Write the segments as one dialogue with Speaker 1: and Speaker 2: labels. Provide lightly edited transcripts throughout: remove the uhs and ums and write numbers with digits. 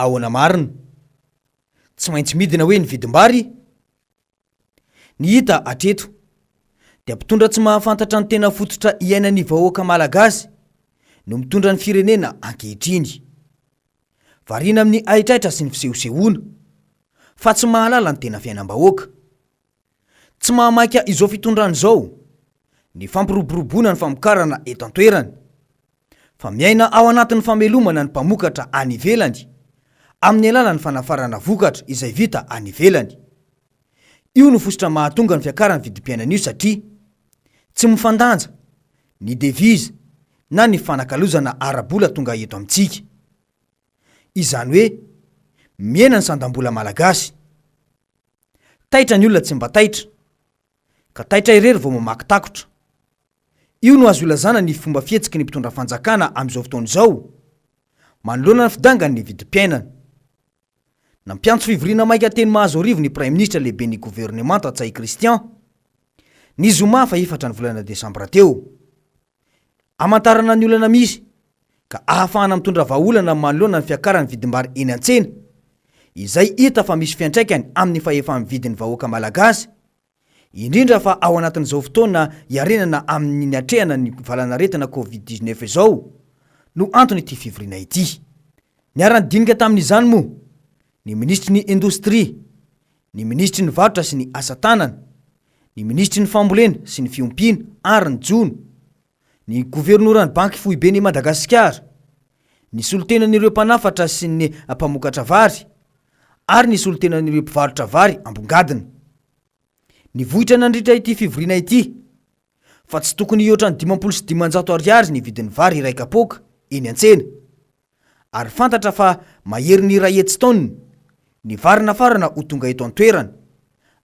Speaker 1: ahoana marina tsy maintsy midina hoe ny vidim-bary ny hita atreto dia mpitondra tsy mahafantatra ny tena fototra iainan'ny vahoaka malagasy no mitondra ny firenena ankehitriny, variana amin'ny aitraitra sy ny fisehosehoana fa tsy mahalala ny tena fiainam-bahoaka. Tsy mahamaika izao fitondrana izao ny fampiroboroboana ny famokarana eto an-toerana, fa miaina ao anatin'ny famelomana ny mpamokatra any ivelany amin'ny alalan'ny fanafarana vokatra izay vita any ivelany. Io no fototra mahatonga ny fiakaran'ny vidim-piainana io satria tsy mifandanja ny devizy na ny fanakalozana ara-bola tonga eto amintsika. Izany hoe miaina ny sandam-bola malagasy. Taitra ny olona tsy mba taitra, ka taitra irery vao mamaky takotra. Io no azo ilazana ny fomba fihetsiky ny mpitondra fanjakana amin'izao fotoana izao, manoloana ny fidangany ny vidim-piainana. Nampiantso fivoriana maika teny mahazo arivo ny Praime Ministra lehibe ny gouvernement Antsay Christian ny zoma fa 4 ny volana Desambra teo, amantarana ny olana misy ka ahafahana mitondra vahaolana manoloana ny fiakaran'ny vidim-bary eny an-tsena, izay hita fa misy fiantraikany amin'ny fahefan'ny vidin'ny vahoaka malagasy, indrindra fa ao anatin'izao fotoana iarenana amin'ny atrehana ny valanaretina Covid-19 izao no antony ity fivoriana ity. Niaranidinika tamin'izany moa ny ministry ny indostria, ny ministry ny varotra sy ny asa tanana, ny ministry ny fambolena sy ny fiompiana ary ny jono, ny governoran'ny banky fohibe ny Madagasikara, ny solotenan'ireo mpanafatra sy ny mpamokatra vary ary ny solotenan'ireo mpivarotra vary ambongadina. Ny vohitra nandritra ity fivoriana ity fa tsy tokony hihoatra ny 500 ariary ny vidin'ny vary iray kapoaka eny an-tsena, ary fantatra fa mahery ny iray hetsy taonina ny vary nafarana ho tonga eto an-toerana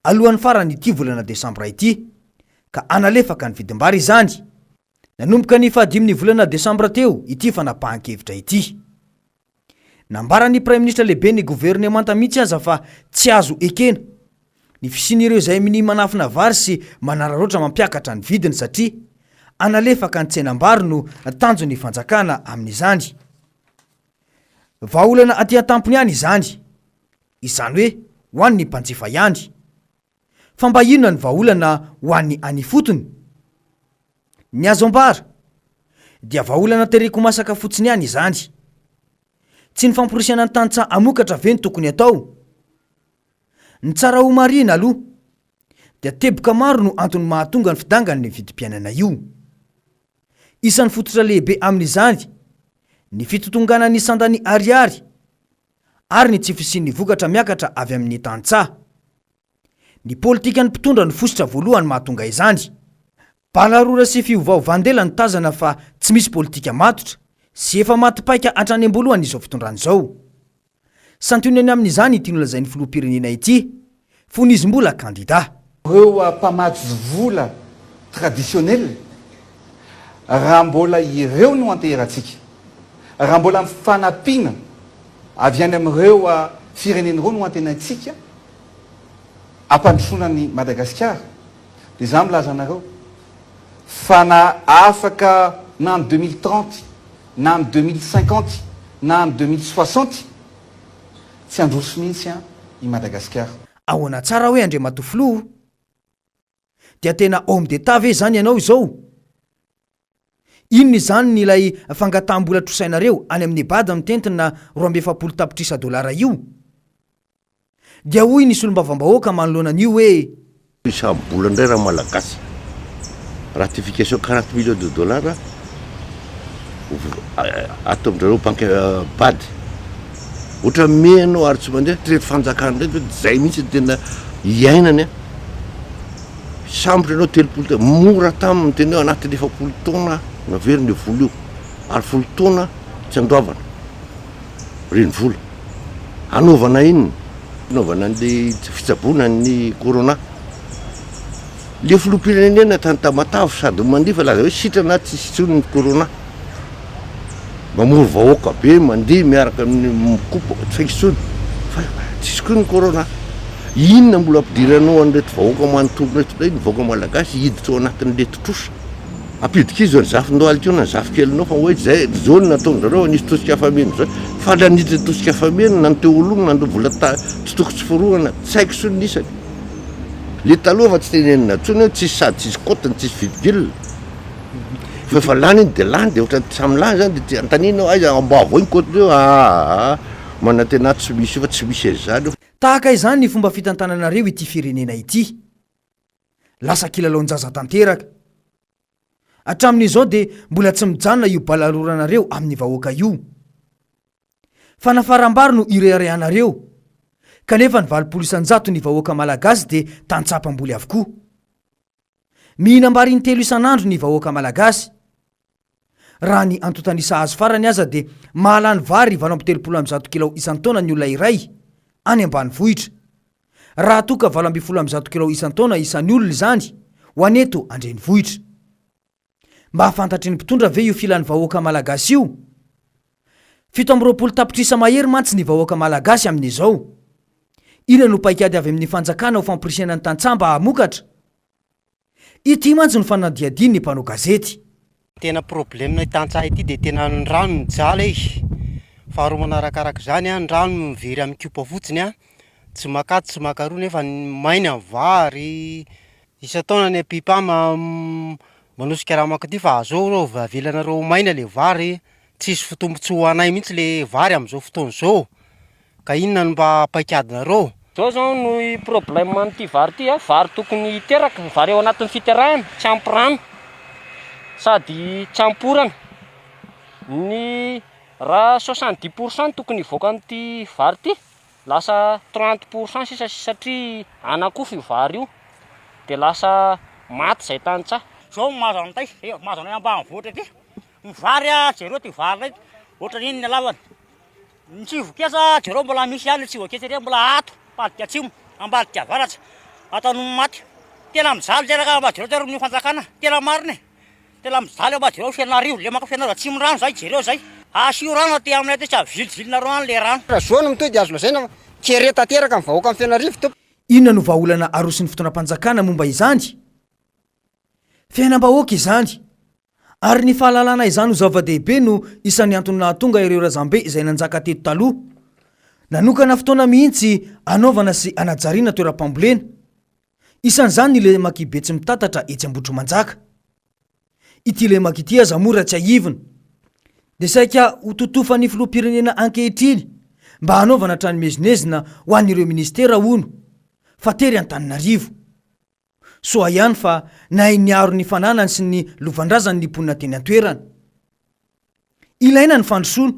Speaker 1: alohan'ny farany ity volana Desambra ity, ka analefaka ny vidim-bary izany. Nanomboka ny 15 volana Desambra teo ity fanapahan-kevitra ity. Nambarany Praime Ministra lehibe ny gouvernement mihitsy aza fa tsy azo ekena ny fisian'ireo izay amin'ny manafina vary sy manararoatra mampiakatra ny vidiny satria analefaka ny tsenam-bary no tanjon'ny fanjakana amin'izany. Vahaolana aty an-tampony ihany izany hoe ho an'ny mpanjifa ihany, fa mba inona ny vahaolana ho an'ny any fotony? Ny azo ambara dia vahaolana tereko masaka fotsiny ihany izany. Tsy ny famporisana ny tantsa amokatra ve ny tokony atao? Ny tsara ho marina aloha dia teboka maro no antony mahatonga ny fidangany ny vidim-piainana io. Isan'ny fototra lehibe amin'izany ny fitotongana ny sandany ariary ary ny tsy fisian'ny vokatra miakatra avy amin'ny tantsaha. Ny politika ny mpitondra ny fosotra voalohany mahatonga izany. Balarora sy fiovaovandela ny tazana fa tsy misy politika matotra sy efa matipaika hatrany am-boalohany izao fitondran'izao. Santionany amin'izany ity nolazain'ny filoham-pirenena ity fony izy mbola kandida.
Speaker 2: Ireo mpamatsy vola traditionnel raha mbola ireo no anteheratsika, raha mbola mifanampiana avy any amin'ireo firenen'ireo no antenatsika ampandrosoanany Madagasikara, dia za milaza anareo fa na afaka na amin'ny 2030 na amin'ny 2050 na amin'ny 2060 tsy androso mihitsy i Madagasikara.
Speaker 1: Ahoana tsara hoe andre matofilo dia tena homme d'etat ve zany ianao izao? Inona izany ny ilay fangataham-bola trosainareo any amin'ny bady mitentina 270 tapitrisa dolara io? Dia hoy ny solombavam-bahoaka manoloana an'io hoe
Speaker 3: isam-bola indray raha malagasy ratification 40 millions de dollars atao amin'ireo banky bady. Ohatra mianao ary tsy mandeha rehefa fanjakana ndraiky zay mihitsy tena iainany a. Sambotra ianao 30 mora taminy tenao anatin'ny 70 taona naveriny vola io, ary 10 taona tsy andoavana reny vola. Anaovana inona? Anaovana ny fitsaboana ny corona. Le filoham-pirenena tany Tamatave sady mandifa laza hoe sitrana tsy sitsony corona. Mamory vahoaka be mandeha miaraka amin'ny mikopo faikitsony fa tsisy koa ny corona. Inona mbola ampidiranao an'reto vahoaka manontolo reto ny vahoaka malagasy hiditra ao anatin'le totrosa ampidika izy ny zafindao alikona ny zafy kelinao fa hoe zay zony nataonareo nisy tosika hafameno zao fa lanitra tosika hafameno na nyteo ologno na ndo vola totoko tsy foroana tsy haiko sy nisany le taloha fa tsy tenenina ntsony hoe tsisy sady tsisy kotany tsisy vidigilina fa efa lany iny de lany de ohatra samy lany zany de antaninao aiza amba avao iny kotreo manantena tsy misy fa tsy misy azy zany
Speaker 1: tahaka izany ny fomba fitantananareo ity firenena ity lasa kilalaon-jaza tanteraka hatramin'izao de mbola tsy mijanona io balaloranareo amin'ny vahoaka io fa nafarambary no ireharehanareo kanefa ny 20% ny vahoaka malagasy de tantsapam-boly avokoa mihinambary ny 3 isan'andro ny vahoaka malagasy raha ny antotanisa azo farany aza de mahalany vary 730 kilao isan-taona ny olona iray any ambany vohitra raha toka 710 kilao isan-taona isan'ny olona izany ho aneto andreny vohitra mba hafantatry ny mpitondra ve io filan'ny vahoaka malagasy io 7 tapitrisa mahery mantsy ny vahoaka malagasy amin'izao ina no paikady avy amin'ny fanjakana ho fampirisena ny tantsamba hamokatra ity mantsy no fanadiadiny ny mpanao gazety
Speaker 4: tena problème tantsaha ity de tena ny rano mijala izy faharoa manarakaraka zany ny rano mivery amin'ny kipa fotsiny tsy makady tsy makaroa nefa mainy amin'ny vary isa-taona ny pipa manosika raha makaty fa azao reo avelanareo maina le vary tsisy fotombotsy ho anay mihitsy le vary amin'izao fotoana zao ka inona no mba paikadinareo
Speaker 5: zao zao no problème an'ity vary ity vary tokony hiteraka vary ao anatin'ny fiterahana tsy ampy rano sady tsy amporana ny raha 70% tokony hivoaka an'ity vary ity lasa 30% sisa satria anakofy io vary io de lasa maty zay tantsaha
Speaker 6: zao mazo an'tay mazo anay ambany voatra ty ny vary jereo ty vary lay ohatra n'iny ny alavany ny tsivokesa jereo mbola misy any tsivokesa ry mbola ato padika atsimo ambadika avaratsa ataony maty tena mijaly jeraka mba jereo ny fanjakana tena mariny tena mijaly mba jereo fianarivo le maka fianarivo atsimo rano zay jereo zay asio rano ty aminay ty tsy avidivilinareo any le rano
Speaker 7: zona mitoy de azo lazaina kere tanteraka amin'ny vahoaka amin'ny fianarivo tompo
Speaker 1: inona no vahaolana arosin'ny fotoanam-panjakana momba izany fiainam-bahoaka izany ary ny fahalalana izany ho zava-dehibe no isan'ny antony nahatonga ireo razambe izay nanjaka teto taloha nanokana fotoana mihitsy anaovana sy anajariana toeram-pambolena isan'izany ny le makibe tsy mitatatra etsy ambotro manjaka ity le makity aza mora tsy ahivina de saika ho totofany filoham-pirenena ankehitriny mba hanaovana tranomezinezina ho an'ireo ministera ono fa tery Antananarivo soa ihany fa nahay niaro ny fananany sy ny lovandrazany ny ponina teny an-toerana ilaina ny fandrosoana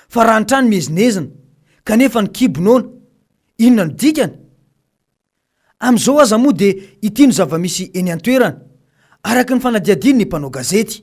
Speaker 1: fa raha ny tranomezinezina kanefa ny kibonona inona no dikany amin'izao aza moa de ity no zava-misy eny an-toerana araka ny fanadiadiny ny mpanao gazety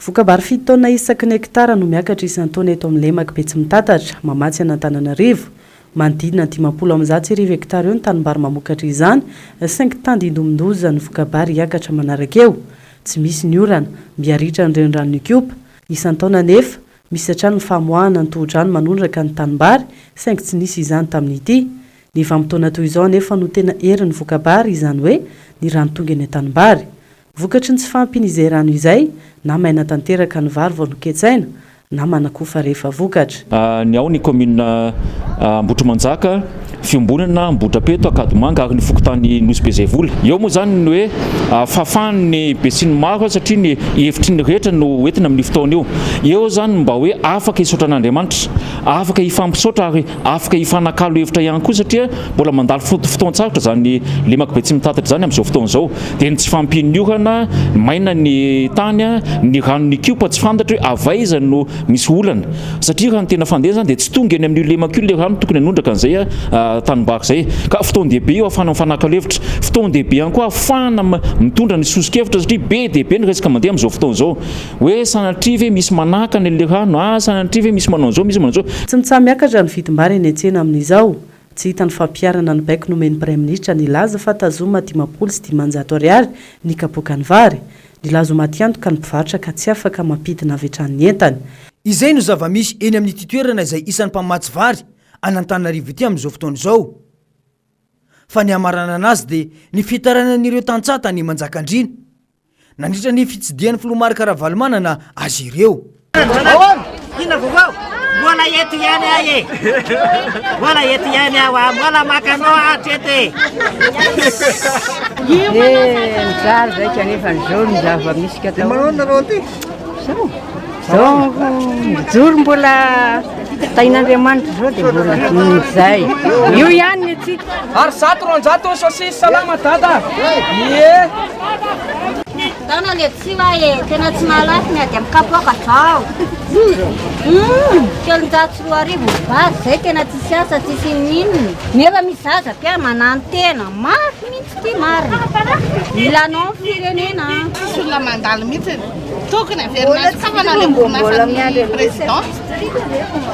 Speaker 8: vokabary 7 taona isaky ny hektara no miakatra isan-taona eto amin'ny lemaka be tsy mitatatra mamatsy an'Antananarivo manodidina 50 hektara eo ny tanimbary mamokatra izany 5 tandy indomindoza ny vokabary hiakatra manaraka eo tsy misy ny orana miaritra ny renirano ny kiopa isan-taona nefa misy hatrany ny famoahana ny tohodrano manondraka ny tanimbary saingy tsy nisy izany tamin'ity ny vamintaona toy izao nefa no tena erin'ny vokabary izany hoe ny rano tonga ny tanimbary vokatry ny tsy fampiny izay rano izay na maina tanteraka ny vary vao noketsaina na manakofa rehefa vokatra
Speaker 9: ny ao ny commune Ambotromanjaka fiombonana Ambotrapeto Akadomanga ary ny fokotany Nosy Zay vola eo moa zany ny hoe fafany besiny maro satria ny hevitry ny rehetra no entina amin'ny fotoana io eo zany mba hoe afaka hisaotra n'Andriamanitra afaka hifampisaotra ary afaka hifanakalo hevitra ihany koa satria mbola mandalo fotoan-tsarotra zany lemaka be tsy mitatatra zany amin'izao fotoana zao de ny tsy fampiniorana maina ny tany ny rano ny kiopa tsy fantatra hoe avaiza no misy olana satria raha ny tena fandeha zany de tsy tonga eny amin'ny lemaka io le rano tokony hanondraka an'izay tanimbary zay ka fotoana dehibe io afana mifanakalo hevitra fotoana dehibe ihany koa afana mitondra ny sosokevitra satria be dehibe ny resaka mandeha amin'izao fotoana zao hoe sanatria ve misy manakana le rano sanatria ve misy manao an'izao misy manao an'izao
Speaker 8: tsy mitsamiakatra ny vidim-bary eny an-tsena amin'izao tsy hita ny fampiarana ny baiko nomen'ny prime ministra nilaza fa tazoma 500 sy 500 ariary ny kapoaka ny vary nilazo maty antoka ny mpivarotra ka tsy afaka mampidina avetrany entany
Speaker 1: izay no zava-misy eny amin'ny toerana izay isan'ny mpamatsy vary an'Antananarivo ity amin'izao fotoana izao fa ny amarana anazy de ny fitaranan'ireo tantsata ny manjakandrina nandritra ny fitsidian'ny filomary Karavalomana azy ireo.
Speaker 6: Ina vaovao? Mbola eto ihany ahy e. Mbola eto ihany aho, mbola makanao hatreto.
Speaker 10: Mizaly zay kanefa ny zao ny zava-misy ka tao. Manao nareo ty? Zao mijoro mbola tain'Andriamanitra zao dia mbola zay. Io ihany ny atsika.
Speaker 5: Ary 100 sosisy salama dada. Ie.
Speaker 11: Tana le tsy vae tena tsy malaky ny ady amin'ny kapoaka zao. Telonjato roa arivo basy zay tena tsisy asa tsisy ninona. Nefa mizaza pia manano tena mafy mihitsy ty marina. Milanao ny firenena.
Speaker 12: Tsisy olona mandalo mihitsy. Tokony averina azy kafa nalembonasan'ny président.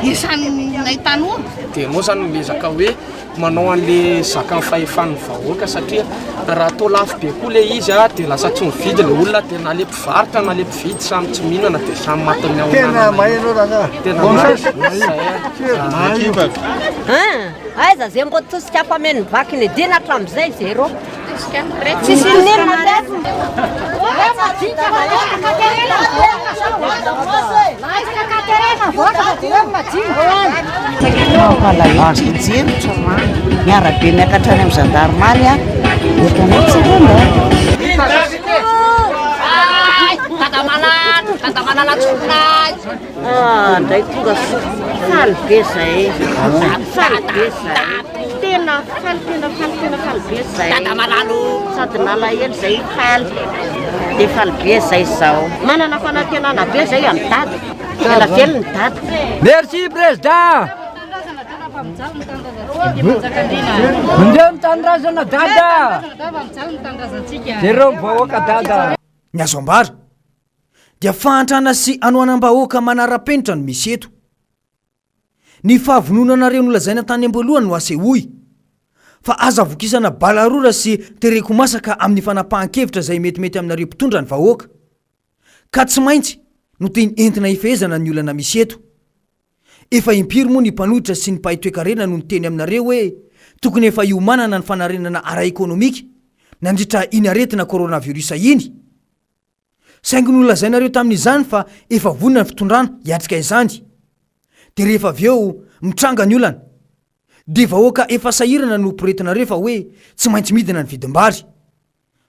Speaker 12: Isan'nay tanora.
Speaker 5: Dia anao zany mezaka hoe manao an'le zaka fahefan'ny vahoaka satria raha atao lafo be koa le izy dia lasa tsy mividy le olona dia na le mpivarotra na le mpividy samy tsy mihinana dia samy matiny ao.
Speaker 3: Tena maheno raha.
Speaker 5: Tena
Speaker 10: Aiza zay mbo tosika afameny vakiny dina hatramin'izay zero.
Speaker 11: Tsisy ninona
Speaker 10: Jerotra miarabe miakatrany amin'ny gendarmerie a ohatrany tsiranda. Ndray tonga faly be zay. Faly be zay. Tena faly be zay. Sady nalahelo zay faly. Dia faly be zay zao. Manana fanantenana be zay amin'ny dady. Tena velony dady.
Speaker 5: Merci président. Mandeha mitandrazana dada. Zero vahoaka dada.
Speaker 1: Ny azo ambara dia fahantrana sy anoanam-bahoaka manara-penitra no misy eto. Ny fahavononanareo nolazaina tany amboalohany no asehoy fa aza vokisana balarora sy tereko masaka amin'ny fanapahan-kevitra zay metimety aminareo mpitondra ny vahoaka ka tsy maintsy no teny entina ifehezana ny olana misy eto. Efa impiry moa ny mpanohitra sy ny mpahay toe-karena no niteny aminareo hoe tokony efa iomanana ny fanarenana ara-ekônomika nandritra iny aretina koronavirusa iny. Saingy nolazainareo tamin'izany fa efa vonina ny fitondrana hiatrika izany. Dia rehefa avy eo mitranga ny olana dia vahoaka efa sahirana no poretinareo fa hoe tsy maintsy midina ny vidim-bary.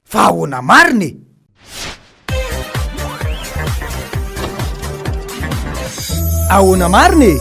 Speaker 1: Fa ahoana mariny? Ahoana mariny?